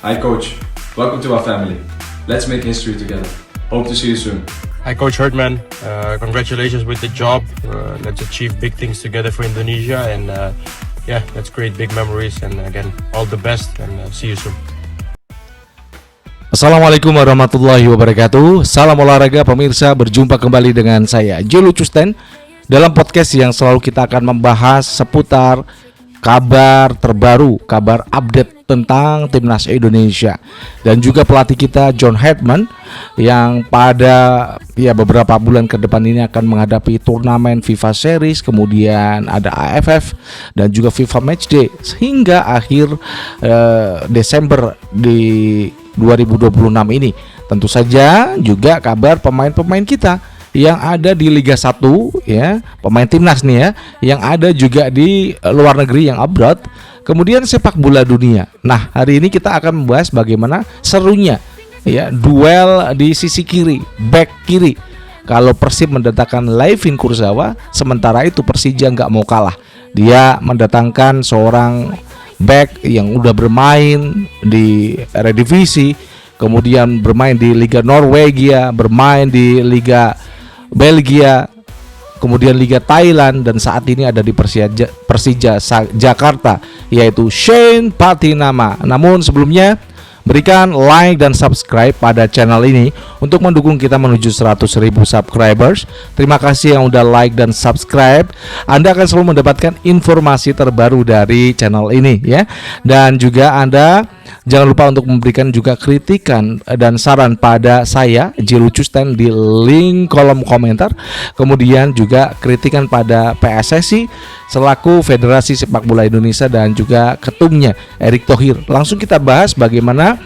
Hi coach, welcome to our family. Let's make history together. Hope to see you soon. Hi Coach Herdman, congratulations with the job. Let's achieve big things together for Indonesia and let's create big memories and again all the best and see you soon. Assalamualaikum warahmatullahi wabarakatuh. Salam olahraga pemirsa, berjumpa kembali dengan saya Jelu Custen dalam podcast yang selalu kita akan membahas seputar kabar terbaru, kabar update tentang Timnas Indonesia dan juga pelatih kita John Herdman yang pada beberapa bulan ke depan ini akan menghadapi turnamen FIFA Series, kemudian ada AFF dan juga FIFA Matchday hingga akhir Desember di 2026 ini. Tentu saja juga kabar pemain-pemain kita yang ada di Liga 1 ya, pemain timnas nih ya, yang ada juga di luar negeri yang abroad, kemudian sepak bola dunia. Nah, hari ini kita akan membahas bagaimana serunya ya duel di sisi kiri, back kiri. Kalau Persib mendatangkan Layvin Kurzawa, sementara itu Persija nggak mau kalah. Dia mendatangkan seorang back yang udah bermain di Eredivisie, kemudian bermain di Liga Norwegia, bermain di Liga Belgia, kemudian Liga Thailand, dan saat ini ada di Persija Jakarta, yaitu Shane Patinama. Namun sebelumnya berikan like dan subscribe pada channel ini untuk mendukung kita menuju 100.000 subscribers. Terima kasih yang udah like dan subscribe. Anda akan selalu mendapatkan informasi terbaru dari channel ini ya. Dan juga Anda jangan lupa untuk memberikan juga kritikan dan saran pada saya Jelu Custen di link kolom komentar. Kemudian juga kritikan pada PSSI selaku Federasi Sepak Bola Indonesia dan juga ketumnya Erick Thohir. Langsung kita bahas bagaimana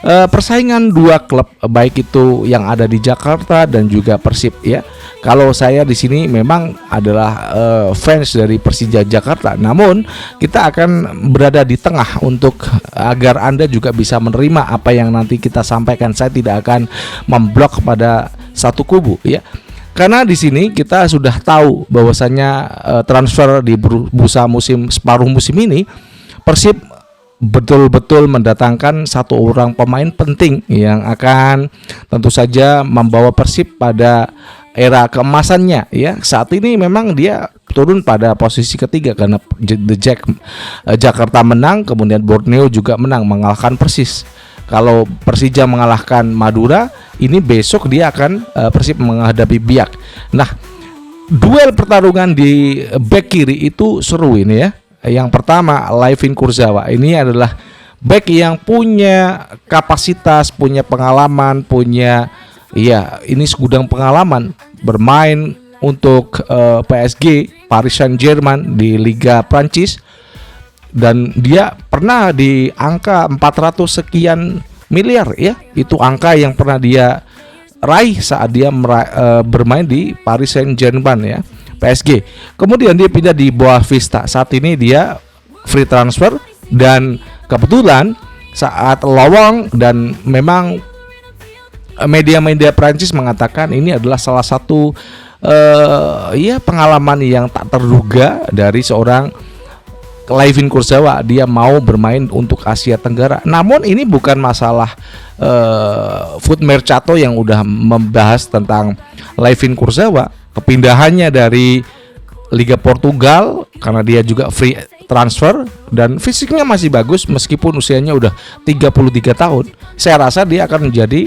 persaingan dua klub baik itu yang ada di Jakarta dan juga Persib ya. Kalau saya di sini memang adalah fans dari Persija Jakarta, namun kita akan berada di tengah untuk agar Anda juga bisa menerima apa yang nanti kita sampaikan. Saya tidak akan memblok pada satu kubu ya. Karena di sini kita sudah tahu bahwasanya transfer di bursa separuh musim ini Persib betul-betul mendatangkan satu orang pemain penting yang akan tentu saja membawa Persib pada era keemasannya ya. Saat ini memang dia turun pada posisi ketiga karena Jakarta menang, kemudian Borneo juga menang mengalahkan Persis. Kalau Persija mengalahkan Madura, ini besok dia akan Persib menghadapi Biak. Nah, duel pertarungan di back kiri itu seru ini ya. Yang pertama, Layvin Kurzawa. Ini adalah back yang punya kapasitas, punya pengalaman, ini segudang pengalaman bermain untuk PSG, Paris Saint-Germain di Liga Prancis, dan dia pernah di angka 400 sekian miliar ya. Itu angka yang pernah dia raih saat dia bermain di Paris Saint-Germain ya, PSG. Kemudian dia pindah di Boavista. Saat ini dia free transfer dan kebetulan saat lowong dan memang media-media Prancis mengatakan ini adalah salah satu pengalaman yang tak terduga dari seorang Layvin Kurzawa. Dia mau bermain untuk Asia Tenggara. Namun ini bukan masalah Foot Mercato yang udah membahas tentang Layvin Kurzawa. Kepindahannya dari Liga Portugal karena dia juga free transfer dan fisiknya masih bagus meskipun usianya udah 33 tahun. Saya rasa dia akan menjadi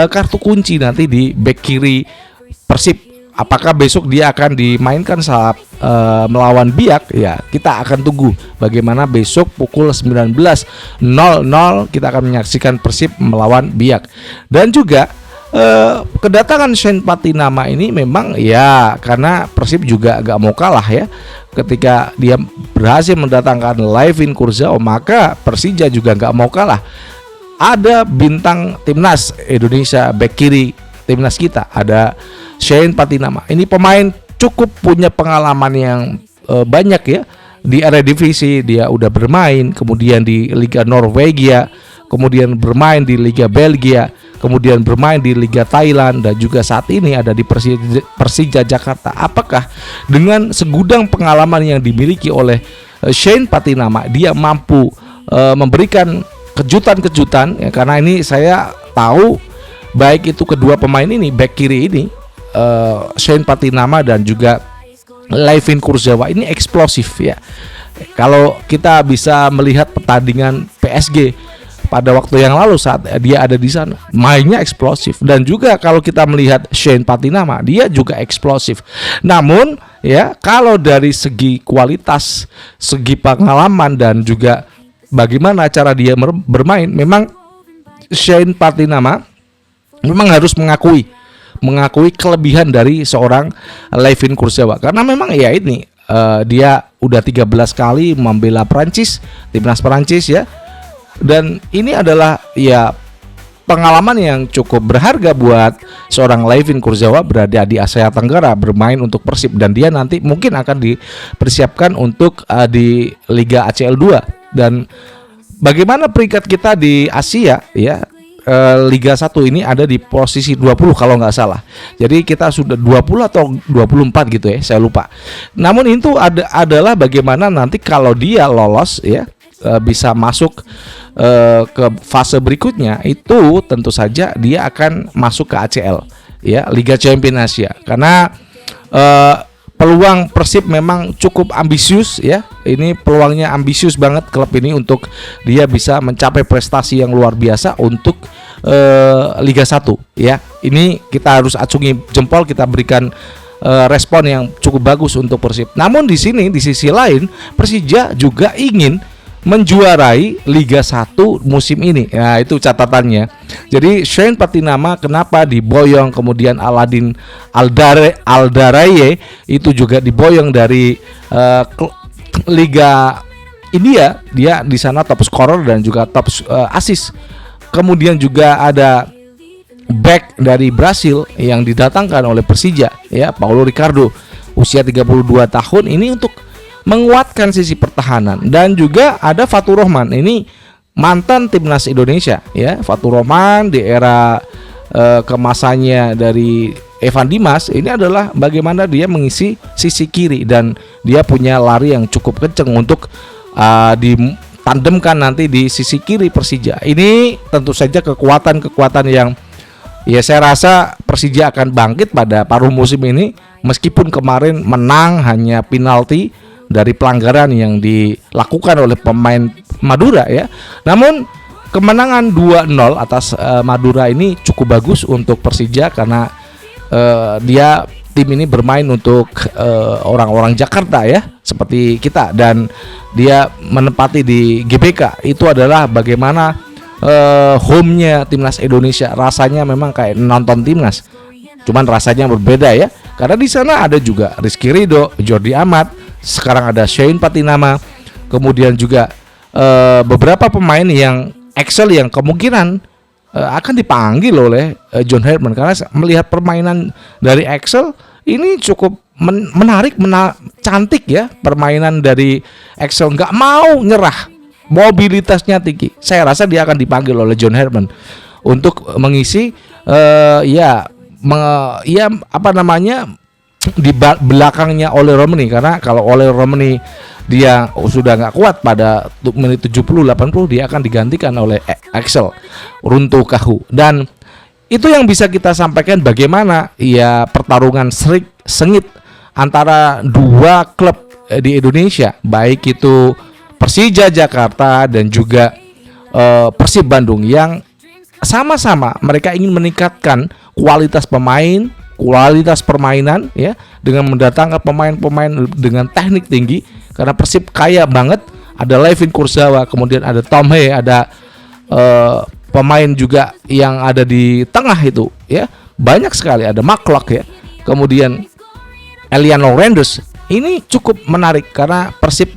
kartu kunci nanti di back kiri Persib. Apakah besok dia akan dimainkan saat melawan Biak? Ya, kita akan tunggu bagaimana besok pukul 19.00 kita akan menyaksikan Persib melawan Biak. Dan juga kedatangan Shane Patinama ini memang ya karena Persib juga gak mau kalah ya. Ketika dia berhasil mendatangkan Layvin Kurzawa, maka Persija juga gak mau kalah. Ada bintang timnas Indonesia back kiri timnas kita, ada Shane Patinama. Ini pemain cukup punya pengalaman yang banyak ya. Di Eredivisie dia udah bermain, kemudian di Liga Norwegia, kemudian bermain di Liga Belgia, kemudian bermain di Liga Thailand, dan juga saat ini ada di Persija Jakarta. Apakah dengan segudang pengalaman yang dimiliki oleh Shane Patinama, dia mampu memberikan kejutan-kejutan ya, karena ini saya tahu baik itu kedua pemain ini, back kiri ini Shane Patinama dan juga Layvin Kurzawa ini eksplosif ya. Kalau kita bisa melihat pertandingan PSG pada waktu yang lalu saat dia ada di sana, mainnya eksplosif. Dan juga kalau kita melihat Shane Patinama, dia juga eksplosif. Namun ya, kalau dari segi kualitas, segi pengalaman dan juga bagaimana cara dia bermain, memang Shane Patinama memang harus mengakui kelebihan dari seorang Layvin Kurzawa. Karena memang ya ini dia udah 13 kali membela Prancis, timnas Prancis ya. Dan ini adalah ya pengalaman yang cukup berharga buat seorang Layvin Kurzawa berada di Asia Tenggara bermain untuk Persib, dan dia nanti mungkin akan dipersiapkan untuk di Liga ACL 2. Dan bagaimana peringkat kita di Asia ya, Liga 1 ini ada di posisi 20 kalau nggak salah. Jadi kita sudah 20 atau 24 gitu ya, saya lupa. Namun itu adalah bagaimana nanti kalau dia lolos ya, bisa masuk ke fase berikutnya, itu tentu saja dia akan masuk ke ACL ya, Liga Champions Asia. Karena peluang Persib memang cukup ambisius ya. Ini peluangnya ambisius banget klub ini untuk dia bisa mencapai prestasi yang luar biasa untuk Liga 1 ya. Ini kita harus acungi jempol, kita berikan respon yang cukup bagus untuk Persib. Namun di sini di sisi lain Persija juga ingin menjuarai Liga 1 musim ini. Nah, itu catatannya. Jadi Shane Patinama kenapa diboyong, kemudian Aladin Aldaraye itu juga diboyong dari Liga India. Dia di sana top scorer dan juga top assist. Kemudian juga ada back dari Brasil yang didatangkan oleh Persija ya, Paulo Ricardo, usia 32 tahun ini untuk menguatkan sisi pertahanan. Dan juga ada Fatur Rahman, ini mantan timnas Indonesia ya. Fatur Rahman di era kemasannya dari Evan Dimas, ini adalah bagaimana dia mengisi sisi kiri dan dia punya lari yang cukup kenceng untuk ditandemkan nanti di sisi kiri Persija. Ini tentu saja kekuatan yang ya saya rasa Persija akan bangkit pada paruh musim ini, meskipun kemarin menang hanya penalti dari pelanggaran yang dilakukan oleh pemain Madura ya. Namun kemenangan 2-0 atas Madura ini cukup bagus untuk Persija karena dia tim ini bermain untuk orang-orang Jakarta ya, seperti kita, dan dia menempati di GBK. Itu adalah bagaimana home-nya timnas Indonesia. Rasanya memang kayak nonton timnas, cuman rasanya berbeda ya, karena di sana ada juga Rizky Ridho, Jordi Amat, sekarang ada Shane Patinama, kemudian juga beberapa pemain yang excel yang kemungkinan akan dipanggil oleh John Herdman, karena melihat permainan dari Excel ini cukup menarik, cantik ya. Permainan dari Excel nggak mau nyerah, mobilitasnya tinggi. Saya rasa dia akan dipanggil oleh John Herdman untuk mengisi di belakangnya Ole Romani, karena kalau Ole Romani dia sudah nggak kuat pada menit 70-80, dia akan digantikan oleh Axel Runtuh Kahu. Dan itu yang bisa kita sampaikan bagaimana ya pertarungan sengit antara dua klub di Indonesia, baik itu Persija Jakarta dan juga Persib Bandung, yang sama-sama mereka ingin meningkatkan kualitas pemain, kualitas permainan ya, dengan mendatangkan pemain-pemain dengan teknik tinggi. Karena Persib kaya banget, ada Layvin Kurzawa, kemudian ada Tom Hee, ada pemain juga yang ada di tengah itu ya, banyak sekali, ada McClock ya, kemudian Eliano Renders. Ini cukup menarik karena Persib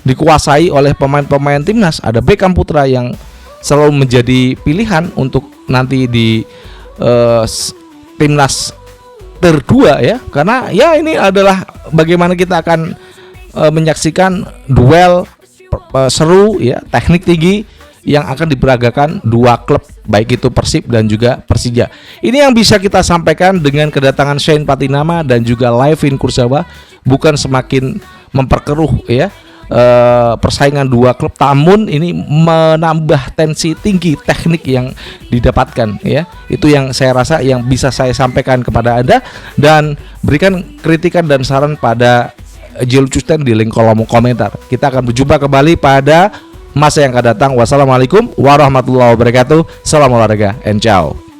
dikuasai oleh pemain-pemain timnas. Ada Beckham Putra yang selalu menjadi pilihan untuk nanti di timnas terdua ya, karena ya ini adalah bagaimana kita akan menyaksikan duel seru ya, teknik tinggi yang akan diperagakan dua klub, baik itu Persib dan juga Persija. Ini yang bisa kita sampaikan dengan kedatangan Shane Patinama dan juga Layvin Kurzawa, bukan semakin memperkeruh ya persaingan dua klub, namun ini menambah tensi tinggi teknik yang didapatkan ya. Itu yang saya rasa yang bisa saya sampaikan kepada Anda, dan berikan kritikan dan saran pada Jelo Custen di link kolom komentar. Kita akan berjumpa kembali pada masa yang akan datang. Wassalamualaikum warahmatullahi wabarakatuh. Salam olahraga and ciao.